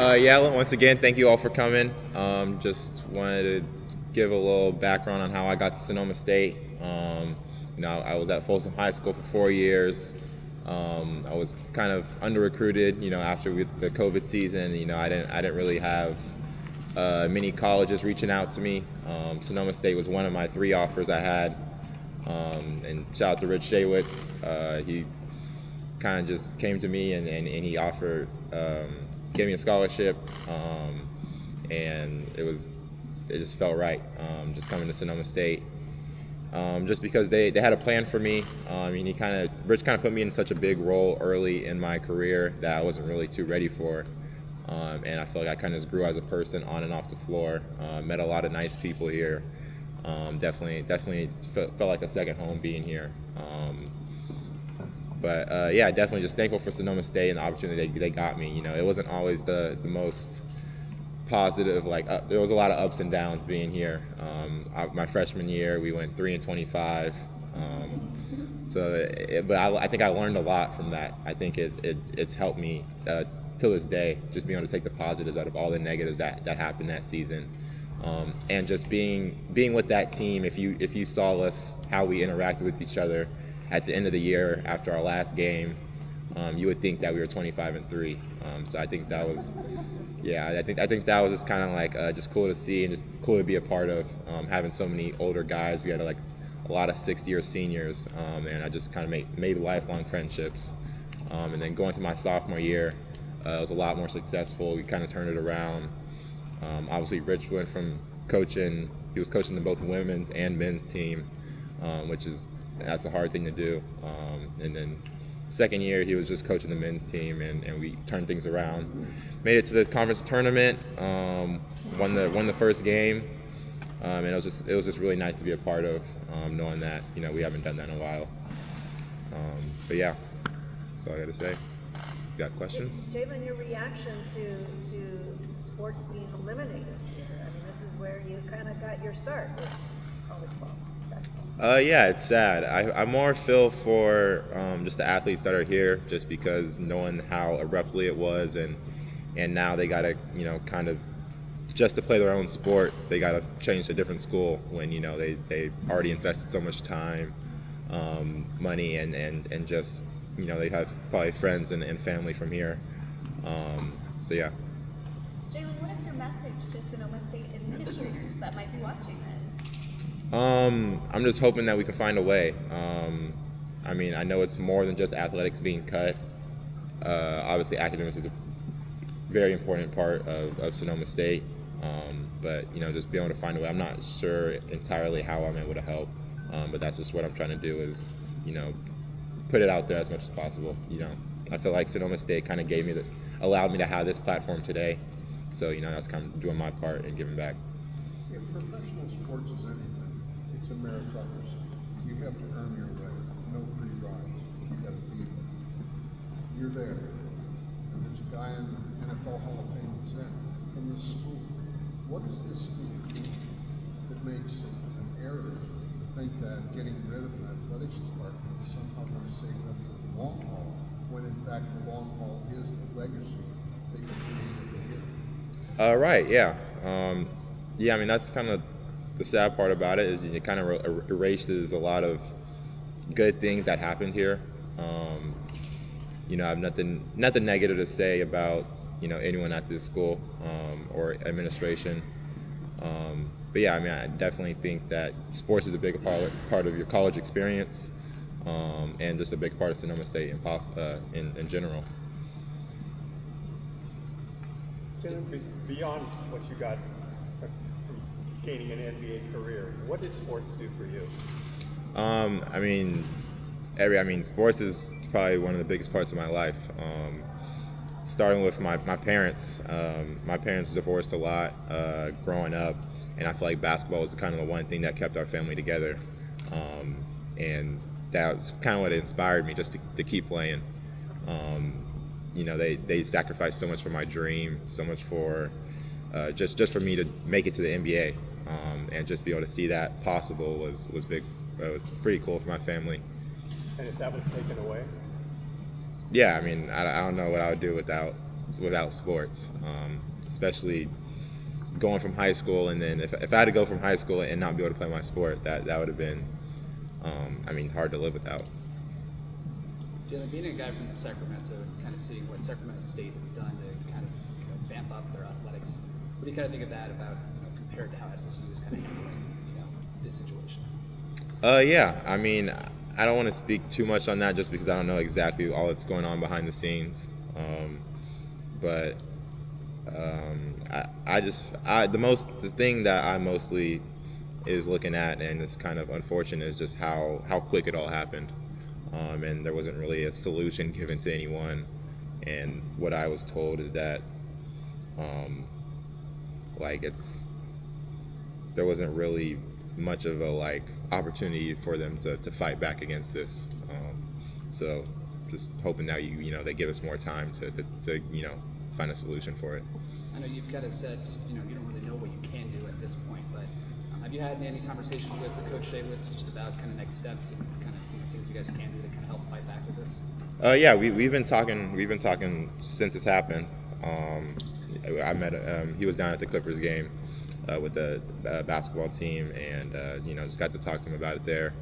Yeah, once again, thank you all for coming. Just wanted to give a little background on how I got to Sonoma State. I was at Folsom High School for 4 years. I was kind of under-recruited, after the COVID season. I didn't really have many colleges reaching out to me. Sonoma State was one of my 3 offers I had. And shout out to Rich Shaywitz. He kind of just came to me and he offered, gave me a scholarship, and it just felt right, just coming to Sonoma State. Just because they had a plan for me. Rich kind of put me in such a big role early in my career that I wasn't really too ready for. And I feel like I kind of just grew as a person on and off the floor. Met a lot of nice people here. Definitely felt like a second home being here. Definitely just thankful for Sonoma State and the opportunity they got me. It wasn't always the most positive. There was a lot of ups and downs being here. My freshman year, we went 3-25. I think I learned a lot from that. I think it's helped me till this day, just being able to take the positives out of all the negatives that happened that season. And just being with that team. If you saw us, how we interacted with each other at the end of the year after our last game, you would think that we were 25-3. So I think that was, I think that was just kind of like just cool to see and just cool to be a part of. Having so many older guys, we had a lot of 6th-year seniors, and I just kind of made lifelong friendships. And then going to my sophomore year, it was a lot more successful. We kind of turned it around. Obviously, Rich went from coaching. He was coaching the both women's and men's team, that's a hard thing to do. And then second year, he was just coaching the men's team, and we turned things around. Made it to the conference tournament, won the first game, and it was just really nice to be a part of, knowing that we haven't done that in a while. That's all I got to say. Got questions? Jaylen, your reaction to sports being eliminated here. This is where you kind of got your start with college ball. It's sad. I more feel for just the athletes that are here, just because knowing how abruptly it was, and now they got to, kind of, just to play their own sport, they got to change to a different school when, they already invested so much time, money, and just, they have probably friends and family from here. Jaylen, what is your message to Sonoma State administrators that might be watching this? I'm just hoping that we can find a way. I know it's more than just athletics being cut. Obviously, academics is a very important part of Sonoma State. But just being able to find a way. I'm not sure entirely how I'm able to help, but that's just what I'm trying to do is, put it out there as much as possible. I feel like Sonoma State kind of allowed me to have this platform today. So, that's kind of doing my part and giving back. Yeah, professional sports is anything. It's a meritocracy. You have to earn your way. No free rides. You got to be there. You're there. And there's a guy in the NFL Hall of Fame that said, from this school, what does this school do that makes it an error to think that getting rid of an athletics department is somehow going to save them for the long haul, when in fact the long haul is the legacy that you created here? Right, yeah. That's kind of the sad part about it, is it kind of erases a lot of good things that happened here. I have nothing negative to say about, anyone at this school or administration. I definitely think that sports is a big part of your college experience, and just a big part of Sonoma State in general. Beyond what you got from gaining an NBA career, what did sports do for you? Sports is probably one of the biggest parts of my life. Starting with my parents. My parents divorced a lot growing up, and I feel like basketball was kind of the one thing that kept our family together. And that was kind of what inspired me just to keep playing. They sacrificed so much for my dream, so much for just for me to make it to the NBA, and just be able to see that possible was big. It was pretty cool for my family. And if that was taken away? Yeah, I don't know what I would do without without sports, especially going from high school, and then if I had to go from high school and not be able to play my sport, that would have been, hard to live without. Jaylen, being a guy from Sacramento and kind of seeing what Sacramento State has done to kind of vamp up their athletics, what do you kind of think of that about compared to how SSU is kind of handling this situation? Yeah, I don't want to speak too much on that just because I don't know exactly all that's going on behind the scenes. The thing that I mostly is looking at, and it's kind of unfortunate, is just how quick it all happened. And there wasn't really a solution given to anyone. And what I was told is that there wasn't really much of a opportunity for them to fight back against this. So just hoping that they give us more time to find a solution for it. I know you've kind of said you don't really know what you can do at this point, but have you had any conversations with Coach Shaywitz just about kind of next steps and kind of things you guys can do to kind of help fight back with this? Yeah, we've been talking. We've been talking since it's happened. I met. He was down at the Clippers game with the basketball team, and just got to talk to him about it there.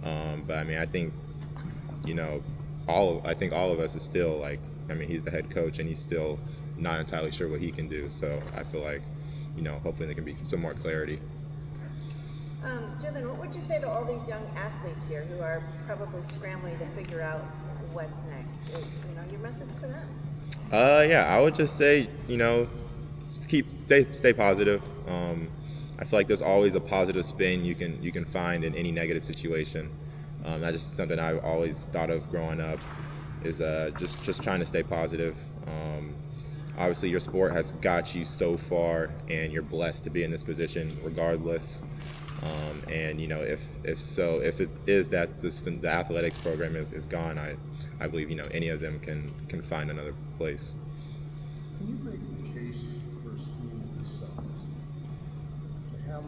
But I think all of us is still he's the head coach, and he's still not entirely sure what he can do. So I feel like hopefully there can be some more clarity. Jaylen, what would you say to all these young athletes here who are probably scrambling to figure out what's next? Your message to them? Yeah, I would just say, just stay positive. I feel like there's always a positive spin you can find in any negative situation. That's just something I've always thought of growing up, is just trying to stay positive. Obviously, your sport has got you so far, and you're blessed to be in this position regardless. And if it is that the athletics program is gone, I believe any of them can find another place. Can you make the case for a school this size to have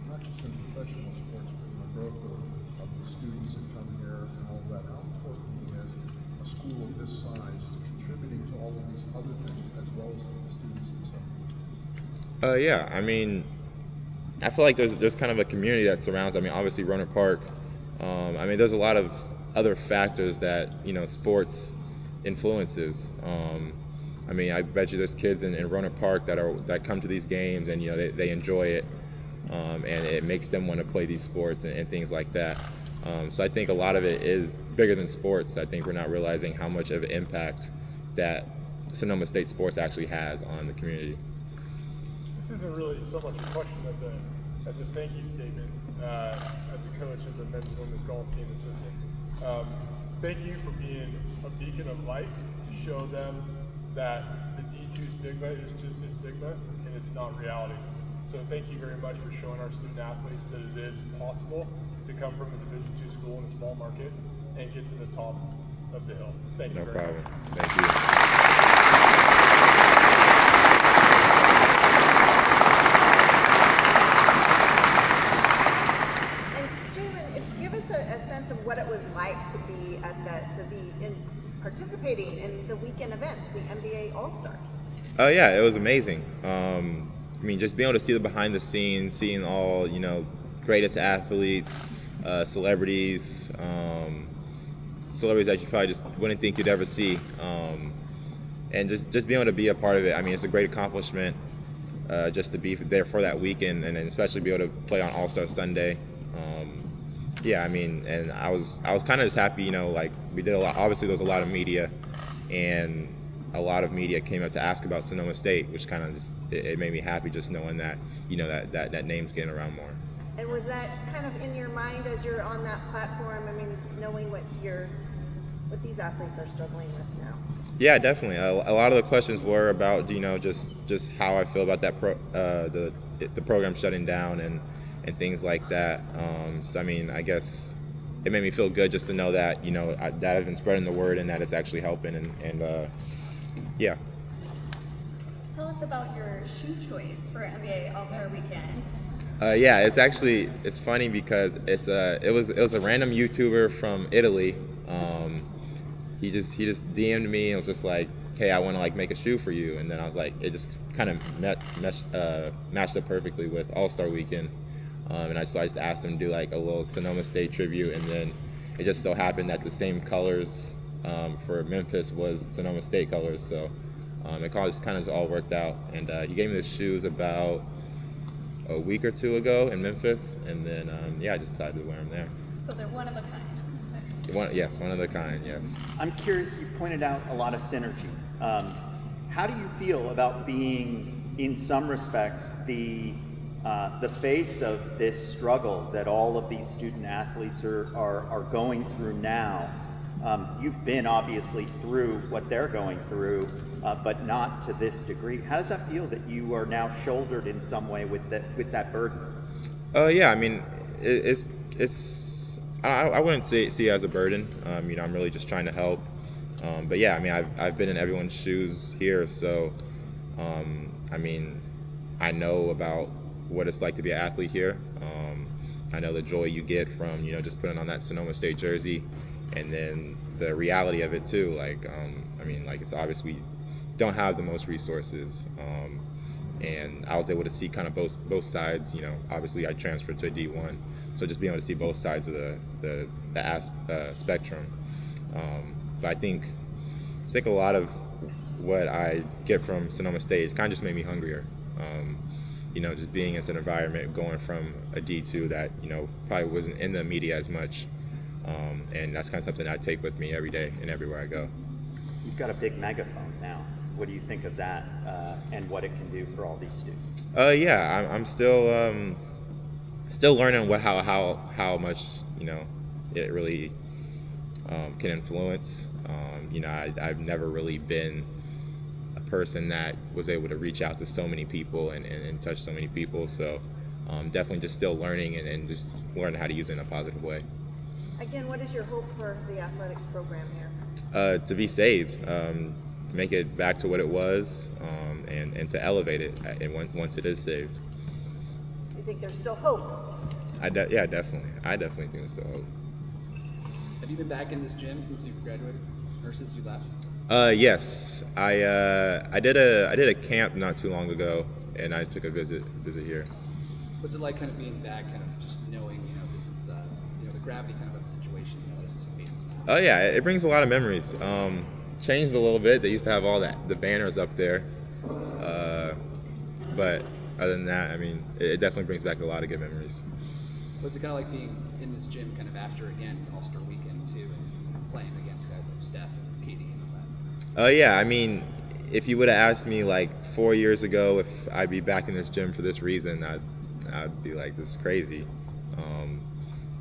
not just in professional sports, but in the growth of the students that come here and all that? How important is a school of this size to contributing to all of these other things as well as to the students themselves? Yeah, I feel like there's kind of a community that surrounds. Obviously Roner Park. There's a lot of other factors that sports influences. I bet you there's kids in Roner Park that come to these games, and they enjoy it, and it makes them want to play these sports and things like that. So I think a lot of it is bigger than sports. I think we're not realizing how much of an impact that Sonoma State sports actually has on the community. This isn't really so much a question as a thank you statement as a coach of the men's and women's golf team assistant. Thank you for being a beacon of light to show them that the D2 stigma is just a stigma and it's not reality. So thank you very much for showing our student athletes that it is possible to come from a Division II school in a small market and get to the top of the hill. Thank you very much. No problem. Thank you. A sense of what it was like to be participating in the weekend events, the NBA All-Stars. Yeah, it was amazing. Just being able to see the behind the scenes, seeing all greatest athletes, celebrities that you probably just wouldn't think you'd ever see, and just being able to be a part of it. It's a great accomplishment just to be there for that weekend, and then especially be able to play on All-Star Sunday. And I was kind of just happy, we did a lot. Obviously, there was a lot of media, and a lot of media came up to ask about Sonoma State, which kind of just it made me happy just knowing that that name's getting around more. And was that kind of in your mind as you're on that platform? Knowing what these athletes are struggling with now. Yeah, definitely. A lot of the questions were about just how I feel about that the program shutting down and things like that. I guess it made me feel good just to know that that I've been spreading the word and that it's actually helping, and yeah. Tell us about your shoe choice for NBA All-Star Weekend. Yeah, it's funny because it was a random YouTuber from Italy. He just DM'd me and was just like, hey, I want to like make a shoe for you, and then I was like, it just kind of matched up perfectly with All-Star Weekend, and I just asked them to do like a little Sonoma State tribute, and then it just so happened that the same colors for Memphis was Sonoma State colors, so it just kind of all worked out, and he gave me the shoes about a week or two ago in Memphis, and then I just decided to wear them there. So they're one of a kind. Yes, one of the kind, yes. I'm curious, you pointed out a lot of synergy. How do you feel about being, in some respects, the face of this struggle that all of these student athletes are going through now? You've been obviously through what they're going through, but not to this degree. How does that feel that you are now shouldered in some way with that burden? Yeah, I mean, I wouldn't see it as a burden. I'm really just trying to help. But yeah, I mean, I've been in everyone's shoes here, so I mean, I know about what it's like to be an athlete here. I know the joy you get from just putting on that Sonoma State jersey, and then the reality of it too. Like, I mean, like it's obvious we don't have the most resources, and I was able to see kind of both sides. Obviously I transferred to a D1, so just being able to see both sides of the spectrum. But I think a lot of what I get from Sonoma State kind of just made me hungrier. Just being in an environment, going from a D2 that probably wasn't in the media as much, and that's kind of something I take with me every day and everywhere I go. You've got a big megaphone now. What do you think of that, and what it can do for all these students? Yeah, I'm still learning how much it really can influence. I've never really been a person that was able to reach out to so many people and touch so many people. So definitely just still learning and just learning how to use it in a positive way. Again, what is your hope for the athletics program here? To be saved, make it back to what it was, and to elevate it once it is saved. You think there's still hope? Yeah, definitely. I definitely think there's still hope. Have you been back in this gym since you graduated, or since you left? Yes, I did a camp not too long ago, and I took a visit here. What's it like, kind of being back, kind of just knowing, this is, the gravity kind of the situation, this is a business now? Oh yeah, it brings a lot of memories. Changed a little bit. They used to have all the banners up there, but other than that, I mean, it definitely brings back a lot of good memories. What's it kind of like being in this gym, kind of after again All-Star Weekend too, and playing against guys like Steph and Katie and all that? Yeah, I mean, if you would have asked me like 4 years ago if I'd be back in this gym for this reason, I'd be like, this is crazy.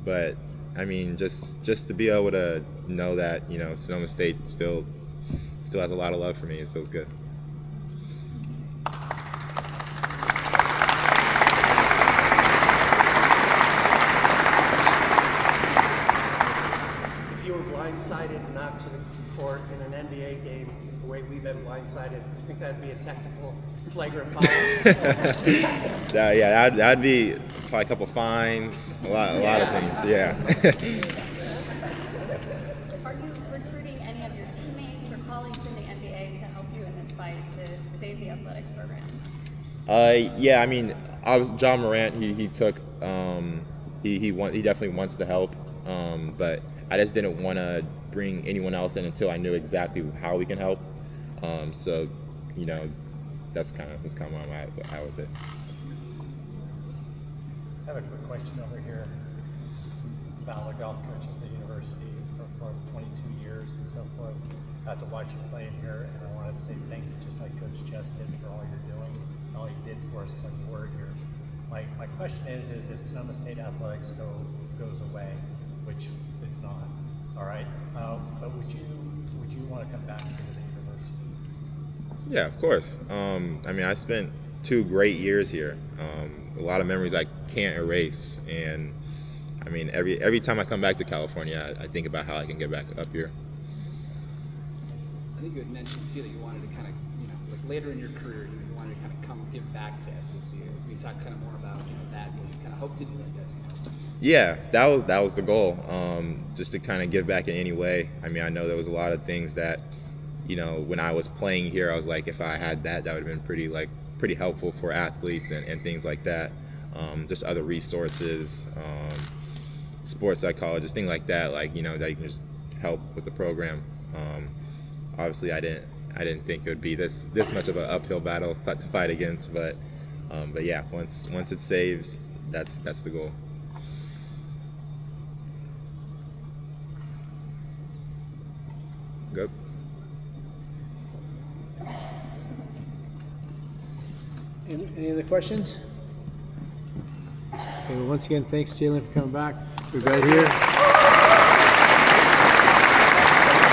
But I mean, just to be able to know that Sonoma State still has a lot of love for me, it feels good. If you were blindsided and knocked to the court in an NBA game the way we've been blindsided, I think that'd be a technical flagrant foul. Yeah, that'd be probably a couple fines, a lot of things. Yeah. Are you recruiting any of your teammates or colleagues in the NBA to help you in this fight to save the athletics program? Yeah, I mean, John Morant. He took. He definitely wants to help. But I just didn't want to bring anyone else in until I knew exactly how we can help. So, that's kind of where I'm at with it. I have a quick question over here about a golf coach at the university and so forth, 22 years and so forth. Got to watch you play in here, and I wanted to say thanks, just like Coach Jess did, for all you're doing, and all you did for us when you were here. My question is if Sonoma State Athletics goes away, which it's not, all right, but would you want to come back to the university? Yeah, of course. I mean, I spent 2 great years here. A lot of memories I can't erase, and I mean, every time I come back to California, I think about how I can get back up here. I think you had mentioned too that you wanted to kind of, like later in your career, you wanted to kind of come give back to SSU. We talk kind of more about that, what you kind of hope to do, I guess. Yeah, that was the goal. Just to kind of give back in any way. I mean, I know there was a lot of things that when I was playing here, I was like, if I had that, that would have been pretty helpful for athletes and things like that. Just other resources, sports psychologists, things like that, that you can just help with the program. Obviously, I didn't think it would be this much of an uphill battle to fight against, but yeah, once it saves, that's the goal. Good. Any other questions? Okay, well, once again, thanks, Jaylen, for coming back. We're right here.